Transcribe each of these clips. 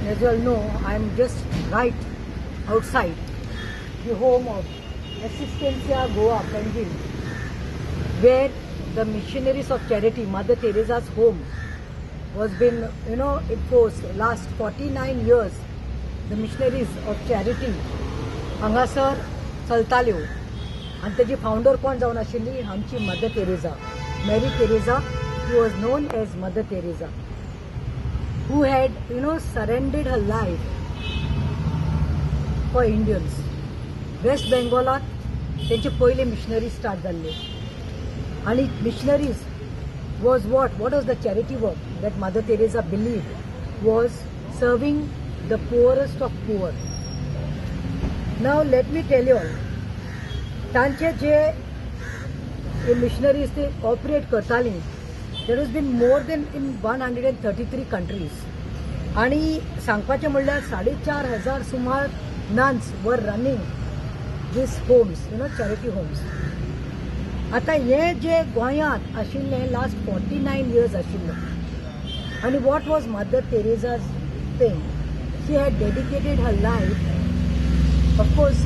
as you all know, I am just right outside the home of Assistencia Goa, Penguin, where the missionaries of charity, Mother Teresa's home, was been, it was last 49 years, the missionaries of charity, हांगासर चलताल्यो आनी तेजी founder कोण जावन आशिल्ली आमची Mother Teresa, Mary Teresa. She was known as Mother Teresa, who had, surrendered her life for Indians. West Bengalat तेंचे पयले missionary start जाल्ले आनी missionaries was what was the charity work that Mother Teresa believed was serving the poorest of poor. Now let me tell you all, तांचे जे missionaries they operate करताली, there has been more than in 133 countries आणि सांगपाचें म्हणल्यार 4,500 सुमार nuns were running these homes, charity homes. आता हे जे गोंयांत आशिल्ले last 49 years आशिल्ले आनी what was Mother Teresa's thing? She had dedicated her life, of course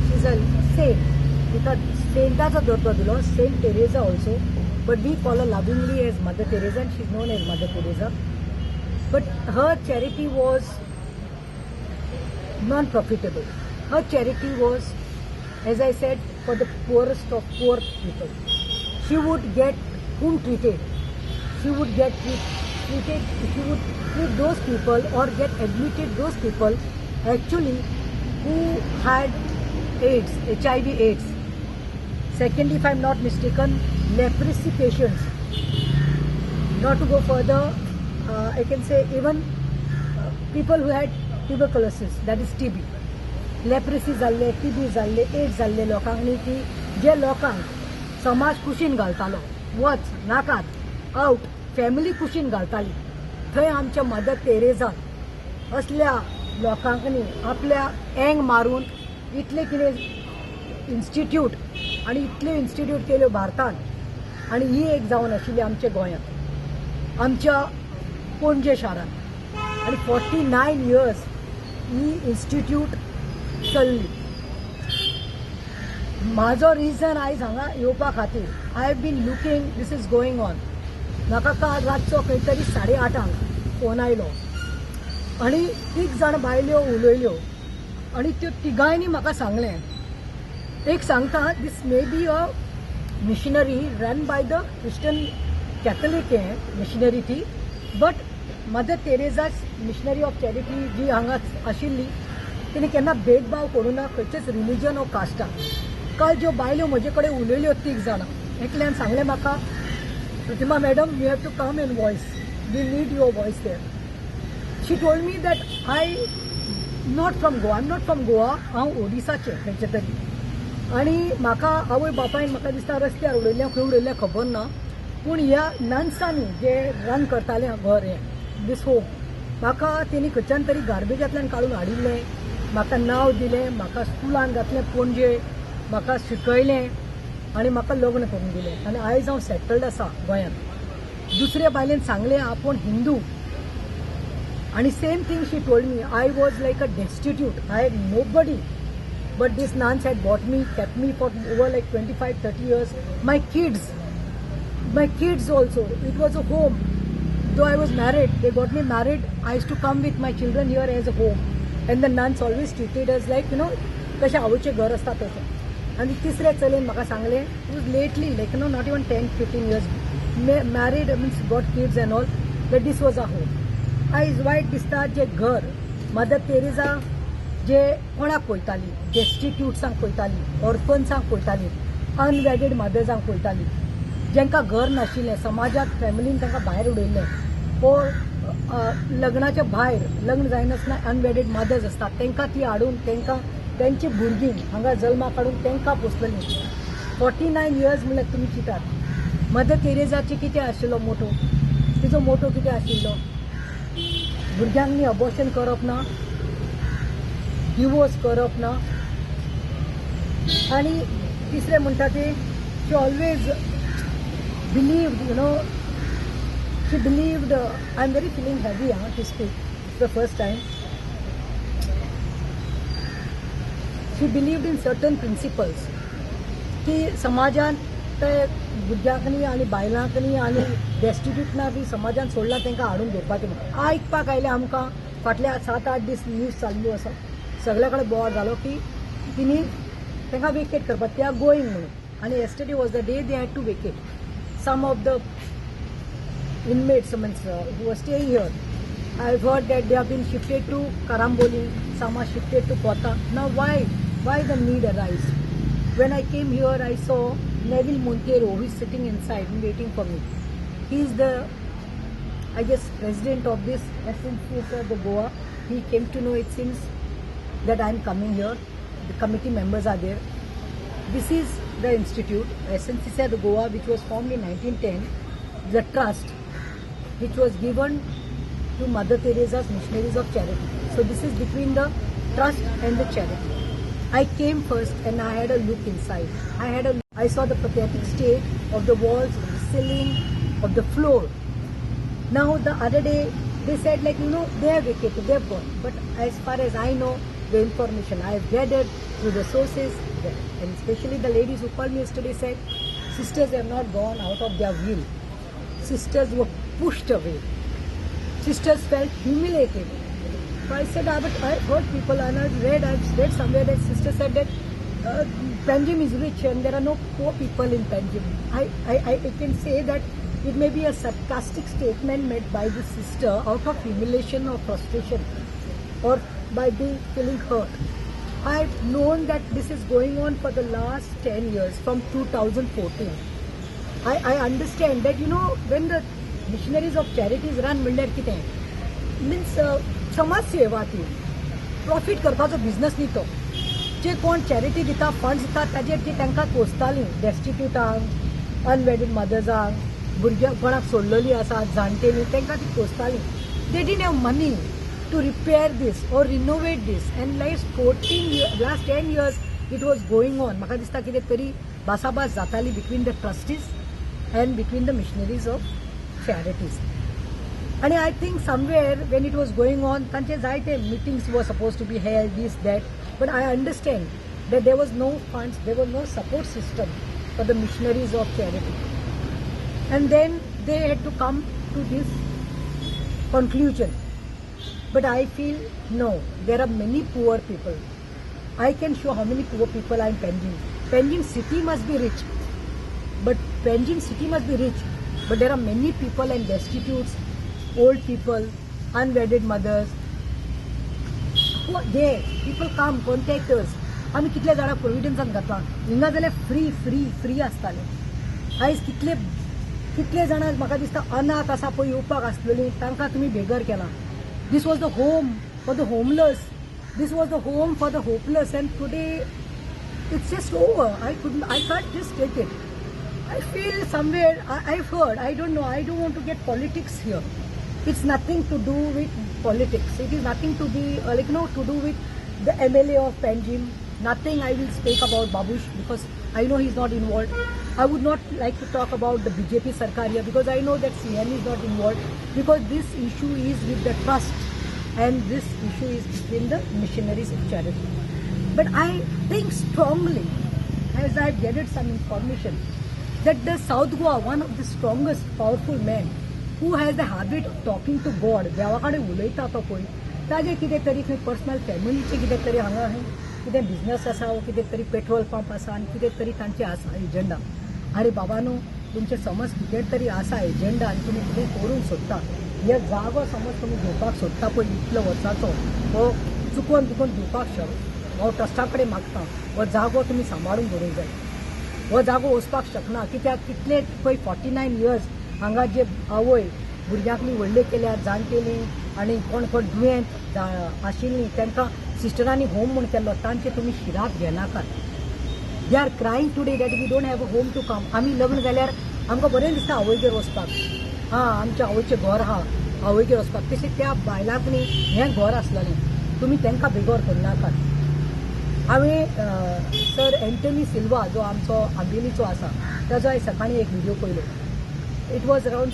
she's a saint, तिका सेंटाचो दर्जो दिलो, Saint Teresa also, but we call her lovingly as Mother Teresa and she's known as Mother Teresa. But her charity was non-profitable. Her charity was, as I said, for the poorest of poor people. She would get whom treated. She would get treated, she would treat those people or get admitted those people actually who had AIDS, HIV AIDS. Second, if I'm not mistaken, leprosy patients. Not to go further, I can say even people who had tuberculosis, that is TB. Leprosy जाल्ले, TB जाल्ले, ads जाल्ले लोकांक न्ही ती जे लोकांक समाज कुशीन घालतालो, वच नाकात आउट, फॅमिली कुशीन घालताली, थंय आमच्या मदर तेरेजान असल्या लोकांक न्ही आपल्या एंग मारून इतले कितें इन्स्टिट्यूट आनी इतल्यो इन्स्टिट्यूट केल्यो भारतांत आनी ही एक जावन आशिल्ली आमच्या गोंयांत, आमच्या पणजे शारांत आनी 49 years ही इन्स्टिट्यूट चल्ली. म्हाजो रिजन आयज हांगा येवपा खातीर, I have been looking, this is going on. म्हाका काल रातचो खंय तरी 8:30 फोन आयलो आनी 3 जाण बायल्यो उलयल्यो आनी त्यो तिगांयनी म्हाका सांगलें, एक सांगता this may be a missionary run by the Christian Catholic missionary ती, but mother Teresa missionary of charity जी हांगा आशिल्ली तिने केन्ना भेदभाव करूं ना खंयचेच रिलीजन ऑर कास्टाक. काल ज्यो बायल्यो म्हजे कडेन उलयल्यो 3 जाणां, एकल्यान सांगलें म्हाका, Pratima madam you have to come in voice, we need your voice there. She told me that I not from Goa, I am not from Goa, हांव ओडिसाचें खंयचे तरी, आनी म्हाका आवय बापायन म्हाका दिसता रस्त्यार उडयल्लें खंय उडयल्लें खबर ना, पूण ह्या नन्सांनी जे रन करतालें घर हें दीस होम, म्हाका तेणी खंयच्यान तरी गार्बेजांतल्यान काडून हाडिल्लें, म्हाका नांव दिलें, म्हाका स्कुलान घातलें पणजे, म्हाका शिकयलें आनी म्हाका लग्न करून दिलें आनी आयज हांव सेटल्ड आसा गोंयांत. दुसऱ्या बायलेन सांगलें आपूण हिंदू आनी same thing she told me, I was like a destitute, I had nobody, but these nuns had bought me, kept me for over like 25-30 years. My kids also, it was a home. Though I was married, they got me married, I used to come with my children here as a home. And the nuns always treated us like, कशें आवयचें घर आसता तशें. आनी तिसरे चलयेन म्हाका सांगलें, who's lately, like, not even 10-15 years, married, means got kids and all, that this was a home. आयज वायट दिसता जे घर मदर तेरेजा जे कोणाक पळयताली, डेस्टिट्यूट्सांक पळयताली, ऑर्फन्सांक पळयताली, अनवॅडीड मदर्सांक पळयताली, जेंकां घर नाशिल्लें, समाजांत फॅमिलीन तांकां भायर उडयल्लें, ओर लग्नाच्या भायर लग्न जायनासतना अनवॅडीड मदर्स असतात तांकां ती हाडून तांकां तेंची भुरगीं हांगा जल्माक हाडून तांकां पोसलेलीं. 49 years म्हणल्यार तुमी चिंतात मदर तेरेजाची कितें आशिल्लो मोटो, तिजो मोटो कितें आशिल्लो, भुरग्यांक न्ही अबॉर्शन करप ना, डिवोर्स करप ना, आनी तिसरें म्हणटा ते she always believed, she believed, I'm very feeling heavy to speak. the first time. She believed in certain principles की समाजान ते भुरग्यांकनी आनी बायलांकनी आनी डेस्टिट्यूटना बी समाजान सोडला तांकां हाडून घेवपाचें म्हणून आयकपाक आयलें आमकां फाटल्या 7-8 दीस न्यूज चालू आसा सगळे कडेन बोवाळ जालो की तिणी तांकां वेकेट करपाक ते आर गोईंग म्हणून आनी yesterday was the day they had to vacate some of the inmates who are staying here. I've heard that they have been shifted to Karamboli, some are shifted to Kota. Now why the need arise? When I came here, I saw Neville Montero, who is sitting inside and waiting for me. He is the, I guess, president of this SNCC, the Goa. He came to know, it seems, that I am coming here. The committee members are there. This is the institute, SNCC, the Goa, which was formed in 1910, the trust, which was given to Mother Teresa's Missionaries of Charity. So this is between the trust and the charity. I came first and I had a look inside. I saw the pathetic state of the walls, of the ceiling, of the floor. Now the other day they said they have vacated, they have gone. But as far as I know, the information I have gathered through the sources, and especially the ladies who called me yesterday said, sisters have not gone out of their will. Sisters were pushed away. Sisters felt humiliated. So I said, but I've heard people, and I've read somewhere that sister said that Panjim is rich and there are no poor people in Panjim. I can say that it may be a sarcastic statement made by the sister out of humiliation or frustration or by feeling hurt. I've known that this is going on for the last 10 years, from 2014. I understand that, when the missionaries of charities run म्हणल्यार कितें means समाज सेवा ती profit करपाचो business न्ही तो जे कोण charity दिता फंड्स दिता ताजेर ती तांकां कोसतालीं डेस्टिट्यूटांक अनवेडीड मदर्सांक भुरग्यां कोणाक सोडलेलीं आसात जाणटेलीं तांकां ती कोसतालीं they didn't have money to repair this or renovate this and last 10 years it was going on म्हाका दिसता कितें तरी भासाभास जाताली between the trustees and between the missionaries of charities. And I think somewhere when it was going on, meetings were supposed to be held, this, that. But I understand that there was no funds, there was no support system for the missionaries of charity. And then they had to come to this conclusion. But I feel, no, there are many poor people. I can show how many poor people are in Panjim. Panjim city must be rich. But Panjim city must be rich. But there are many people and destitutes, old people, unwedded mothers. Who are there? People come, contact us. आमी कितले जाणां प्रोविडन्सान घातला हिंगा जाल्यार free आसताले आयज कितले जाणां म्हाका दिसता अनाथ आसा पळय येवपाक आसलेलीं तांकां तुमी बेगर केला दीस was the home for the homeless these was the home for the hopeless and today it's just over I can't just take it. I feel somewhere, I've heard, I don't know, I don't want to get politics here. It's nothing to do with politics. It is nothing to be, to do with the MLA of Panjim. Nothing I will speak about Babush because I know he's not involved. I would not like to talk about the BJP Sarkar here because I know that CN is not involved because this issue is with the trust and this issue is between the missionaries of charity. But I think strongly, as I've gathered some information, that the South Goa, one of the strongest, powerful men, who has the habit of talking to God, देवा कडेन उलयता तो पळय, ताजे कितें तरी खंय personal फॅमिलीचे कितें तरी हांगा कितें बिझनस आसा वो कितें तरी पेट्रोल पंप आसा आनी कितें तरी तांचे आसा एजेंडा. अरे बाबानो, तुमचे समज कितें तरी आसा एजेंडा आनी तुमी कितें करूंक सोदता, हे जागो समज तुमी घेवपाक सोदता पळय इतलो वर्साचो, हो चुकोन दिवपाक शकता, हो ट्रस्टा कडेन मागता, हो जागो तुमी सांबाळून दवरूंक जाय. हो जागो वचपाक शकना कित्याक कितले पळय 49 years हांगा जे आवय भुरग्यांकली व्हडले केल्यात जाणटेलीं आनी कोण दुयेंत आशिल्लीं तांकां सिस्टरांनी होम म्हूण केल्लो तांचे तुमी शिराक घेनाकात. They are crying today that we don't have a home to come. आमी लग्न जाल्यार आमकां बरें दिसता आवयगेर वचपाक, आमचें आवयचें घर आहा आवयगेर वचपाक. तशें त्या बायलांक न्ही हें घर आसलेलें तुमी तांकां बेगोर करनाकात. हांवें सर एंटनी सिल्वा जो आमचो आंबेलीचो आसा ताजो हांवें सकाळीं एक व्हिडिओ पळयलो. It was around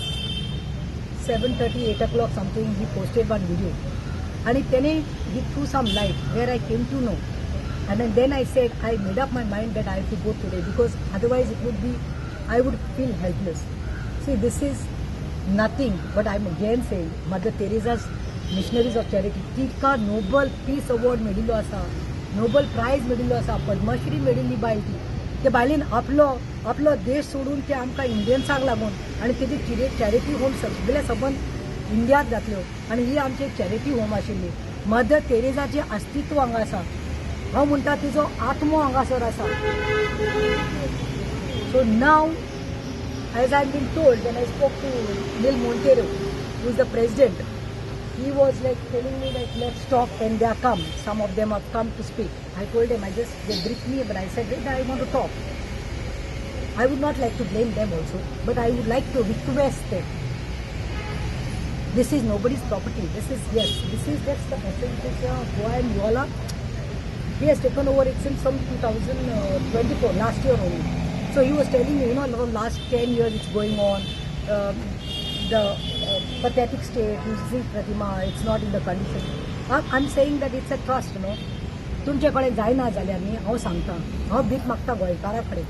7:30, 8 o'clock something. He posted one video आणि त्याने give threw some light where I came to know. And then I said, I made up my mind that I have to go today because otherwise it would be, I would feel helpless. See, this is nothing, but I'm again saying, Mother Teresa's Missionaries of Charity, तिका Nobel peace award मेळिल्लो आसा, Nobel prize मेळिल्लो आसा, पद्मश्री मेळिल्ली बायल ती. ते बायलेन आपलो देश सोडून ते आमकां इंडियन्सांक लागून आनी तेजी चॅरिटी होम सगळे सबंद इंडियात घातल्यो आनी ही आमची चॅरिटी होम आशिल्ली. मदर तेरेसाचें अस्तित्व हांगा आसा. हांव म्हणटा तिजो आत्मो हांगासर आसा. So now as I been told when I spoke to Neil Monteiro who is the president, he was like telling me like let's talk, and they are come, some of them have come to speak. I told them, they briefed me, but I said that I want to talk. I would not like to blame them also, but I would like to request them. This is nobody's property. This is just the facilities of Goa and Yola. He has taken over it since from 2024, last year only. So he was telling me, the last 10 years it's going on. The pathetic state, you see Pratima, it's not in the condition. I'm saying that it's a trust, तुमचे कडेन जायना जाल्यार न्ही हांव सांगता, हांव भीक मागता गोंयकारा कडेन.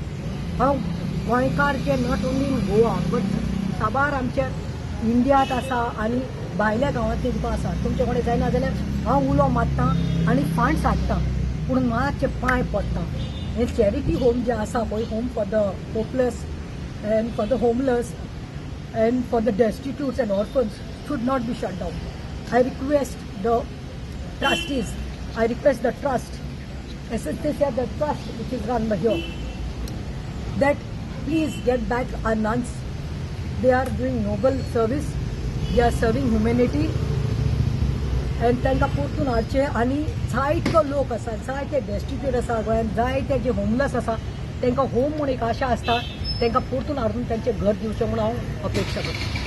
हांव गोंयकार जे not only in Goa but साबार आमच्या इंडियात आसा आनी भायल्या गांवांतली तुका आसा. तुमचे कडेन जायना जाल्यार हांव उलो मारतां आनी फांड साडटां, पूण मातशे पांय पडटा. हे चॅरिटी होम जे आसा पळय, home for the hopeless and for the homeless and for the destitutes and orphans should not be shut down. I request the trustees, I request the trust, especially the trust which is run by here, that please get back our nuns. They are doing noble service, they are serving humanity, and तांकां परतून हाडचे. आनी जायतो लोक आसा, जायते destitute आसा गोंयांत, जायते जे होमलेस आसा तांकां होम म्हूण एक आशा आसता, तांकां परतून हाडून तांचें घर दिवचें म्हूण हांव अपेक्षा करतां.